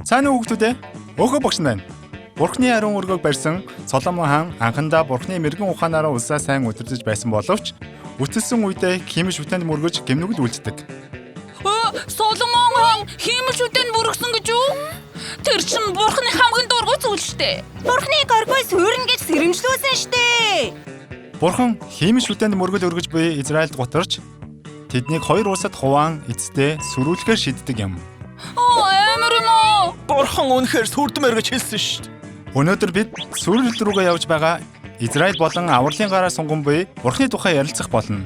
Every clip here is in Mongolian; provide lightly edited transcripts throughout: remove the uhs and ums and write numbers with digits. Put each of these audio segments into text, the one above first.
Сайн уу хүүхдүүдээ? Өөхөө багш байна. Бурхны ариун өргөөг барьсан Соломон хаан анхандаа Бурхны мэрэгэн ухаанаараа улсаа сайн удирдах байсан боловч үтэлсэн үедээ хиймэл шүтэнд мөргөж гэмнүгэл үлддэг. Соломон хаан хиймэл шүтэнд мөргсөн гэж юу? Тэр чинь Бурхны хамгийн дургүй зүйл штэ. Бурхны горгой суурна гэж сэрэмжлүүлсэн штэ. Бурхан хиймэл шүтэнд мөргөл өргөж буй Израильд гутарч тэднийг хоёр улсад хуваан эцэстээ сүрүүлэхээр шийддэг юм. Амар юм уу? Бурхан үнэхээр сүрдэм эргэж хэлсэн шүү дээ. Өнөөдөр бид сүрэлт рүүгээ явж байгаа Израиль болон авралын гараа сунган буй Бурхны тухай ярилцах болно.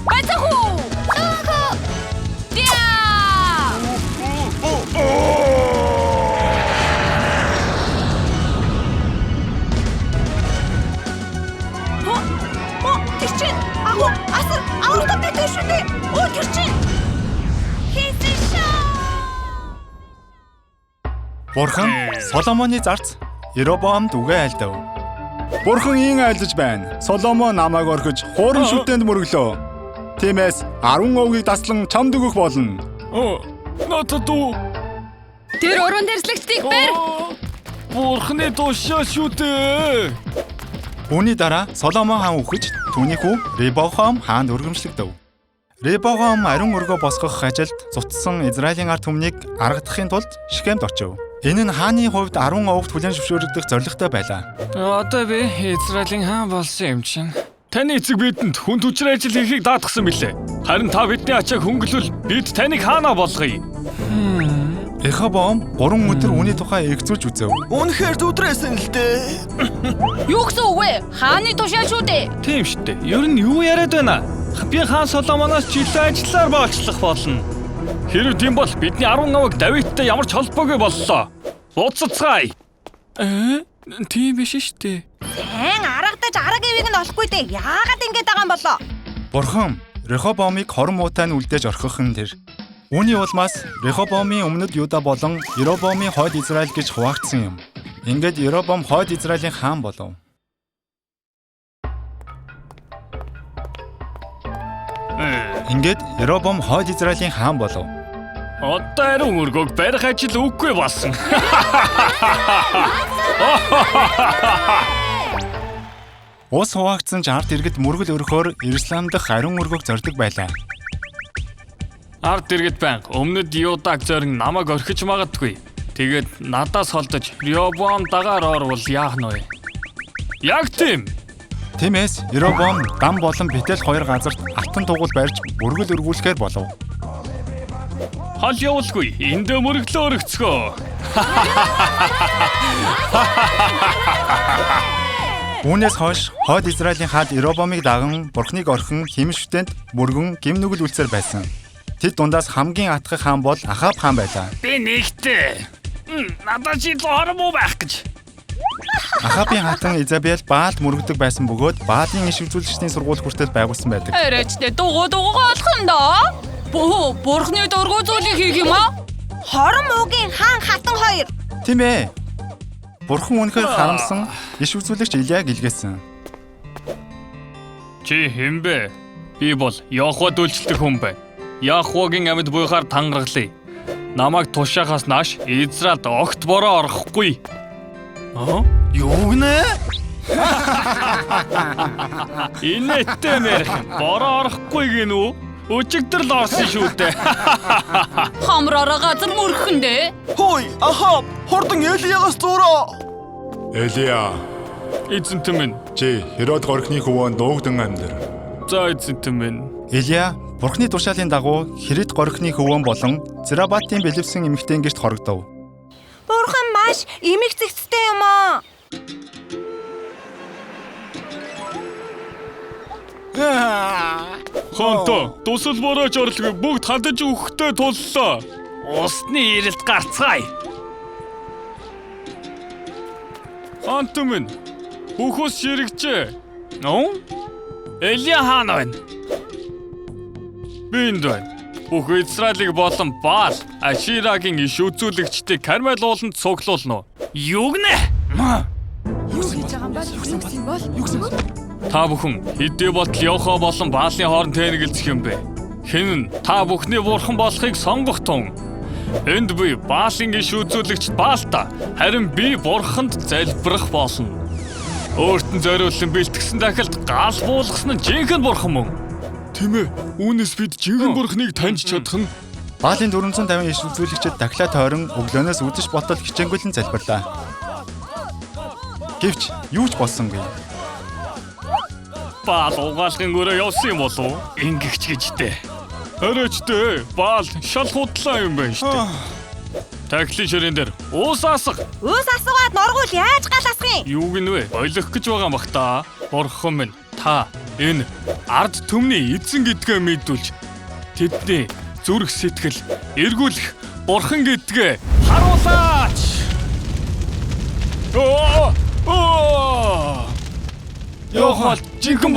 Бацаху! Бурхан Соломоны зарц Робоамд үгээ айлдав. Бурхан ийн айлдаж байна. Соломон намайг орхиж хуурын шүтэнд мөргөлөө. Тиймээс 10 овгийг таслан чамд өгөх болно. Надад уу. Тэр уран дэрслэгчдийг барь. Бурхны тушаа шүү дээ. Үүний дараа Соломон хаан үхэж түүний хүү Ребохам хаанд өргөмжлөгдөв. Ребохам ариун өргөө босгох ажилд цуцсан Израилийн ард түмнийг аргадахын тулд Шихемд очив. Энэ нь хааны хувьд 10 овогт хүлээн зөвшөөрөгдөх зорилготой байлаа. Одоо би Израилийн хаан болсон юм чинь. Таны эцэг бидэнд хүн түчрэ ажил хийхийг даатгсан билээ. Харин та бидний ачааг хөнгөлвөл бид таныг хаанаа болгоё. Рехобоам 3 өдөр үүний тухай эгзүүлж үзэв. Үнэхээр зүдрээсэн л дээ. Юу гэсэн үг вэ? Хааны тушаа шүү дээ. Тийм шүү дээ. Ер нь юу яриад байна? Би хаан Соломоноос жилийн ажиллаар баачлах болно. Хэрвээ тийм бол бидний 10 овог Давидтай ямар ч холбоогүй боллоо. Уццгаая. Тийм биш шүү дээ. Хэн аргадаж арга ивийг нь олохгүй дээ. Яагаад ингэж байгаа юм болоо? Бурхан Рехобоамыг хорон муутай нь үлдээж орхих нь тэр. Үүний улмаас Рехобоамын өмнөд Юда болон Робоамын хойд Израиль гэж хуваагдсан юм. Ингээд Робоам хойд Израилийн хаан болов. Ингээд Робоам хойд Израилийн хаан болов. Одоо ариун өргөөг барих ажил үгүй болсон. Ус хуваагдсан ч ард иргэд мөргөл өргөхөөр Иерусалим дахь ариун өргөөг зордог байлаа. Ард иргэд банк өмнөд Юдаг зорин намайг орхиж магадгүй. Тэгээд надаас холдож Робоам дагаар орвол яах нь вэ? Яг тийм. Тиймээс Робоам дам болон Бетел хоёр газарт алтан тугуул барьж мөргөл өргүүлэхээр болов. Хол явуулгүй. Эндээ мөргөлөө өргөцгөө. Үүнээс хойш хойд Израилийн хаад Робоамыг даган Бурхныг орхин хиймэл шүтэнд мөргөн гэмнүгэл үлсээр байсан. Тэд дундаас хамгийн атгах хаан бол Ахаб хаан байлаа. Би нэгтэй. Надад чи лоормоо байх гэж. Ахабын хатан Изабел Баалд мөргөдөг байсан бөгөөд Баалын иш үзүүлэгчдийн сургууль хүртэл байгуулсан байдаг. Арайчтай дугуйгаа олох юм да. Бурхны дургүй зүйлийг хийх юм аа? Хорон муугийн хаан хатан хоёр. Тийм ээ. Бурхан үнэхээр харамсан иш үзүүлэгч Илияг илгээсэн. Чи хэн бэ? Би бол Яхвад үйлчлдэг хүн байна. Яхвагийн амьд буйхаар тангаргалъя. Намайг тушаахаас нааш Израильд огт бороо орохгүй. Юу гэнэ? Инээдтэй мэрх бороо орохгүй гинүү? Өчигдөр л орсон шүү дээ. Хамраараа газар мөрөхөндөө. Хөөе, Ахаб, хурдан Элиягаас зураа. Элия, Эзэнтэн минь. чи Херод горхны хөвөөнд дуугдан амьдар. За эзэнтэн минь. Элия Бурхны тушаалын дагуу Херод горхны хөвөөн болон Зерабатын бэлэвсэн эмэгтэйн гэрт хорогдов. Бурхан маш эмэг зэгцтэй юм аа. Хонто, тусал борооч орлого бүгд хадаж өгөхдөө туллаа. Усны ирэлт гарцгаая. Хонто минь бүхөс ширэгчээ. Нөө? Элия хаан байна. Бинд байна. Бүх Израилийг болон Баал, Аширагийн иш үзүүлэгчдийг Кармел ууланд цуглуулна уу? Юу гэнэ? Та бүхэн хэдий болтол Йохо болон Баалын хооронд тэнэгэлзэх юм бэ? Хэн нь та бүхний бурхан болохыг сонгох тун? Энд би Баалын иш үзүүлэгчд Баалта, харин би бурханд залбирах болно. Өөрт нь зориулсан бэлтгэсэн дахилд гал буулгасан нь жинхэнэ бурхан мөн. Тийм ээ. Үүнээс бид жинхэнэ бурхныг таньж чадах нь. Баалын 450 иш үзүүлэгчид дахлаа тойрон өглөөнөөс үдэш ботол хичээнгүйлэн залбирлаа. Гэвч юу ч болсонгүй. Баал угаалгын өрөө явсан юм болов уу? Ингэгч гэжтэй. Оройчтой. Баал шал худлаа юм байна штэ. Таглын ширээн дээр уус асах. Өөс асуугаад норгуул яаж гал асах юм? Юу гинвэ? Ойлгох гэж байгаа юм бах та. Бурхан минь та энэ ард түмний эзэн гэдгээ мэдүүлж тэдний зүрх сэтгэл эргүүлэх бурхан гэдгээ харуулаач. Йохо, жинхэнэ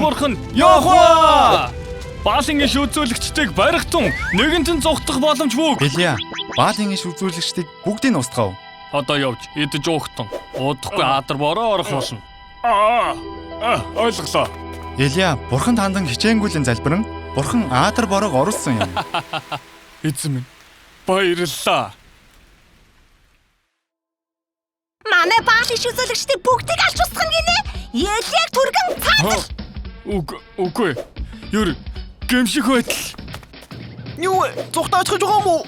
бурхан, Йохо! Баалын иш үзүүлэгчдийг барихтун нэгэнт нь зүгтах боломж бүг. Элия, Баалын иш үзүүлэгчдийг бүгдийг нь устгав. Одоо явж идэж уухтун. Удахгүй адар бороо орох болно. Ойлголоо. Элия, бурханд хандан хичээнгүйлэн залбирэн бурхан Аадар бороог оруулсан юм. Эзэн минь баярлалаа. Манай Баал иш үзүүлэгчдийг бүгдийг алж устгах гинэ. Элияг түргэн цааш. Үгүй. Юр гэмших байтал. Юу зүгтаач гэж байгаа юм уу?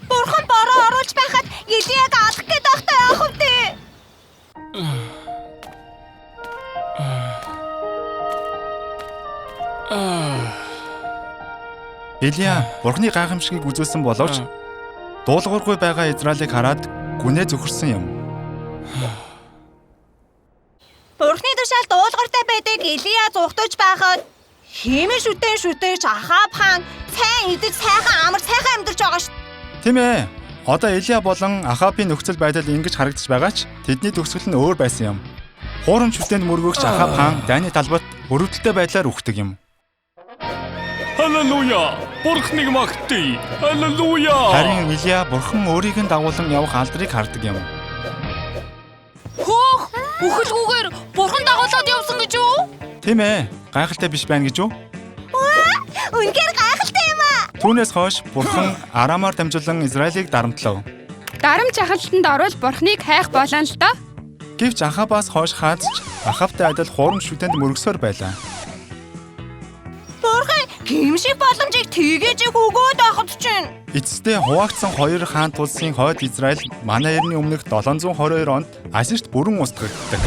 Бурхан бороо оруулж байхад Элияг алах гээд байхдаа яах вэ? Элия, бурханы гайхамшигыг үзүүлсэн боловч дуулуургүй байгаа Израилийг хараад гүнээ зөвхөрсөн юм. Бурхны тушаал дуулууртай байдаг Элия зүгтж байхад хэмээн шүтэж Ахаб хаан сайн идэж сайхан амар сайхан амьдарч байгаа шүү. Тийм ээ. Одоо Элия болон Ахабын нөхцөл байдал ингэж харагдаж байгаа ч тэдний төгсгөл нь өөр байсан юм. Хуурам шүтээнд мөргөгч Ахаб хаан Дайны талбайд өрөвдөлтэй байдлаар үхдэг юм. Халелуя! Бурхныг магтъя! Халелуя! Харин Элия бурхан өөрийг нь дагуулan явах алдрыг хардаг юм. Хөөх! Үхэлгүйгээр бурхан дагуулад явсан гэж юу? Тийм ээ. Гайхалтай биш байна гэж юу? Үнэхээр гайхалтай юм аа. Түүнээс хойш бурхан Арамаар дамжуулан Израилийг дарамтлав. Дарамт жахалтанд орвол бурхныг хайх болон л доо. Гэвч Ахабаас хойш хаазч Ахабтай адил хуурам шүтээнд мөргсөөр байлаа. Бурхан гимшиг боломжийг тгийж өгөөд байхад чинь. Эцэстээ хуваагдсан хоёр хаан тулсын хойд Израиль манай эртний өмнөх 722 онд Ассирт бүрэн устгагддаг.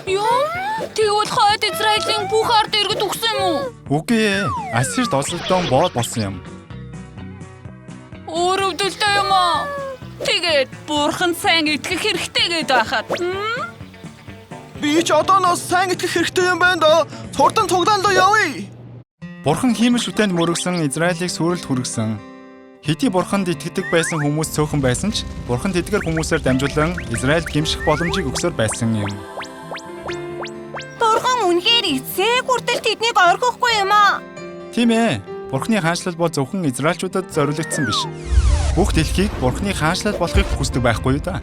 Юу? Тэгвэл хойд Израилийн бүх ард иргэд өгсөн юм уу? Үгүй ээ. Ассирт олсолдон боод болсон юм. Өрөвдөлтэй юм аа. Тэгээд бурхан сайн итгэх хэрэгтэй гээд байхад. Би ч одооноос сайн итгэх хэрэгтэй юм байна да. Хурдан цуглаандаа явъя. Бурхан хиймэл шүтээнд мөргсөн Израилийг сүрэлд хүргэсэн. Хэдий бурханд итгэдэг байсан хүмүүс цөөхөн байсан ч бурхан тэдгээр хүмүүсээр дамжуулан Израильд гэмших боломжийг өгсөөр байсан юм. Бурхан үнэхээр эцэг хүртэл тэднийг орхихгүй юм аа. Тийм ээ. Бурханы хаанчлал бол зөвхөн Израильчуудад зориулагдсан биш. Бүх дэлхийг бурханы хаанчлал болохыг хүсдэг байхгүй юу да?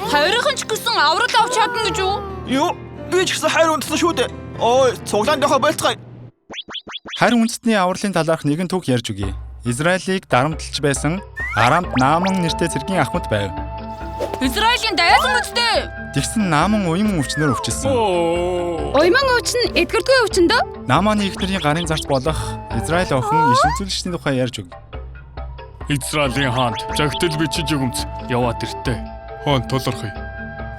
Хайрхан ч гэсэн аврал авч чадна гэж юу? Юу? Би ч гэсэн хайр унтсан шүү дээ. Ой, цуглаандаа болцгаая. Харин үндэстний авралын талаарх нэгэн түүх ярьж өгье. Израилийг дарамтлж байсан Арамд Нааман нэртэй цэргийн ахмад байв. Израилийн дайсан үстэй. Тэгсэн Нааман уян өвчнөр өвчсөн. Уйман өвч нь эдгэрдгүй өвчин дөө. Нааманы эхнэрийн гарын зарц болох Израиль охин иш үзүүлэгчдийн тухай ярьж өг. Израилийн хаанд загтал бичиж өгөмц яваад иртээ. Хаан толорхой.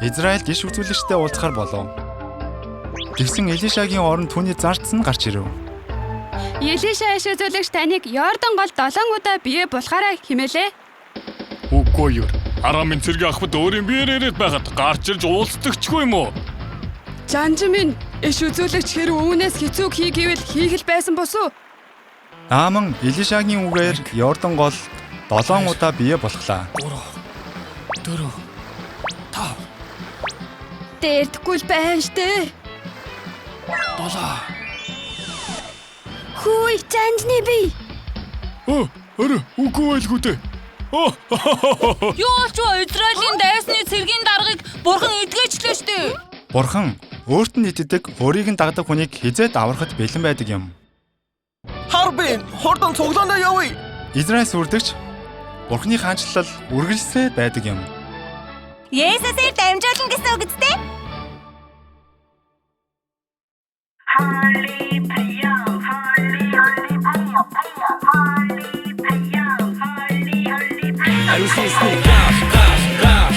Израильд иш үзүүлэгчтэй уулзахаар болов. Тэгсэн Элишагийн орон түүний зарц нь гарч ирэв. Елиша иш үзүүлэгч таныг Йордан гол 7 удаа бие булахаараа химээлээ. Үгүй юу. Арамын цэргийн ахмад өөрийн биеэр ирээд байхад гарч ирж уулздагчгүй юм уу? Жанж минь Иш үзүүлэгч хэрэг үүнээс хэцүү хий гэвэл хийх л байсан бос уу? Нааман Элишагийн үгээр Йордан гол 7 удаа бие болохлаа. 4 5 Дээрдэхгүй л байна штэ. 7 Хүй чанжны бий. Аре үгүй байлгүй дээ. Юу болж вэ? Израилийн дайсны цэргийн даргаыг бурхан эдгээчлээ штэ. Бурхан өөрт нь итдэг, өөрийг нь дагдаг хүнийг хизээд аврахад бэлэн байдаг юм. Харбин хурдан цуглаандаа явъя. Израиль сүрдэгч Бурханы хаанчлал үргэлжлээ байдаг юм. Есүсээр дамжуулна гэсэн үг үстэй? Алисний газ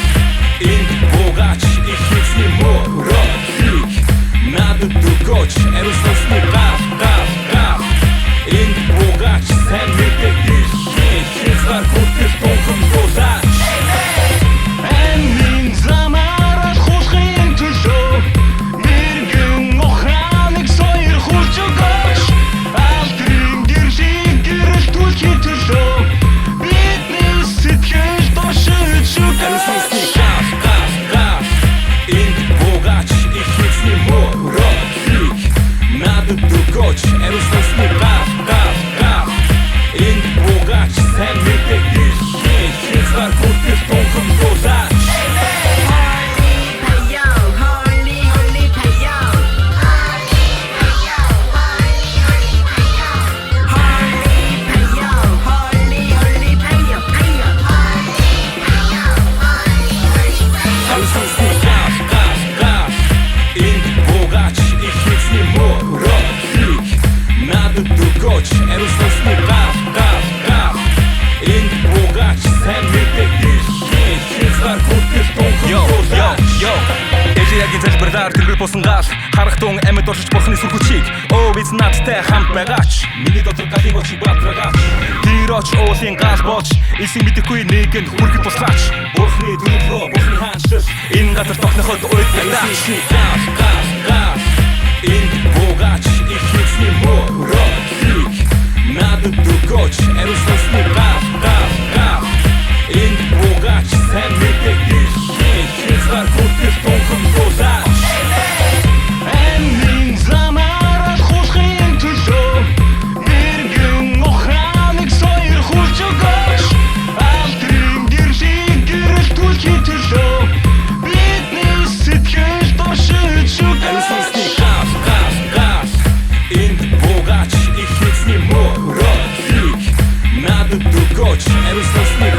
Ин богач их хитсний морозик Надо дугоч Алисний газ Ин богач Сэн мэдээ хитсвар хүртэл тонхон бозач Энийн замаараа хушхин төлөө Мэргэн охраныг сойр хурж өгөөч Алдрын гэршин гэрэл түлхий төлөө Бидний сэтгэл дошиж өгөөч Ин богач их хитсний морозик Надо дугоч Алисний газ Ин богач Сэн мэдээ хитсвар хүртэл тонхон бозач Дугоч, Алисний газ Ин богач Сэн мэдээ хитсвар хүртэл тонхон бозач Эжиагийн залбирлаар тэрбэр бусан гал харах тун амьд оршиж бурхны сүрхүчийг өө бид надтай хамт байгаач миний дотор галын очи бадрагаач тэр оч уулын гал боч эсийн мэдэхгүй нэг нь хүрхэд туслаач бурхны дүнлөө бурхны хаанчлал энэ газар тогтноход уйдгаач Ин богач их хитсний морозик Надо дугоч Алисний газ Ин богач Сэн мэдээ хитсвар хүртэл тонхон бозач Энийн замаараа хушхин төлөө Мэргэн охраныг сойр хурж өгөөч Алдрын гэршин гэрэл түлхий төлөө Бидний сэтгэл дошиж өгөөч Ин богач их хитсний морозик Надо дугоч Алисний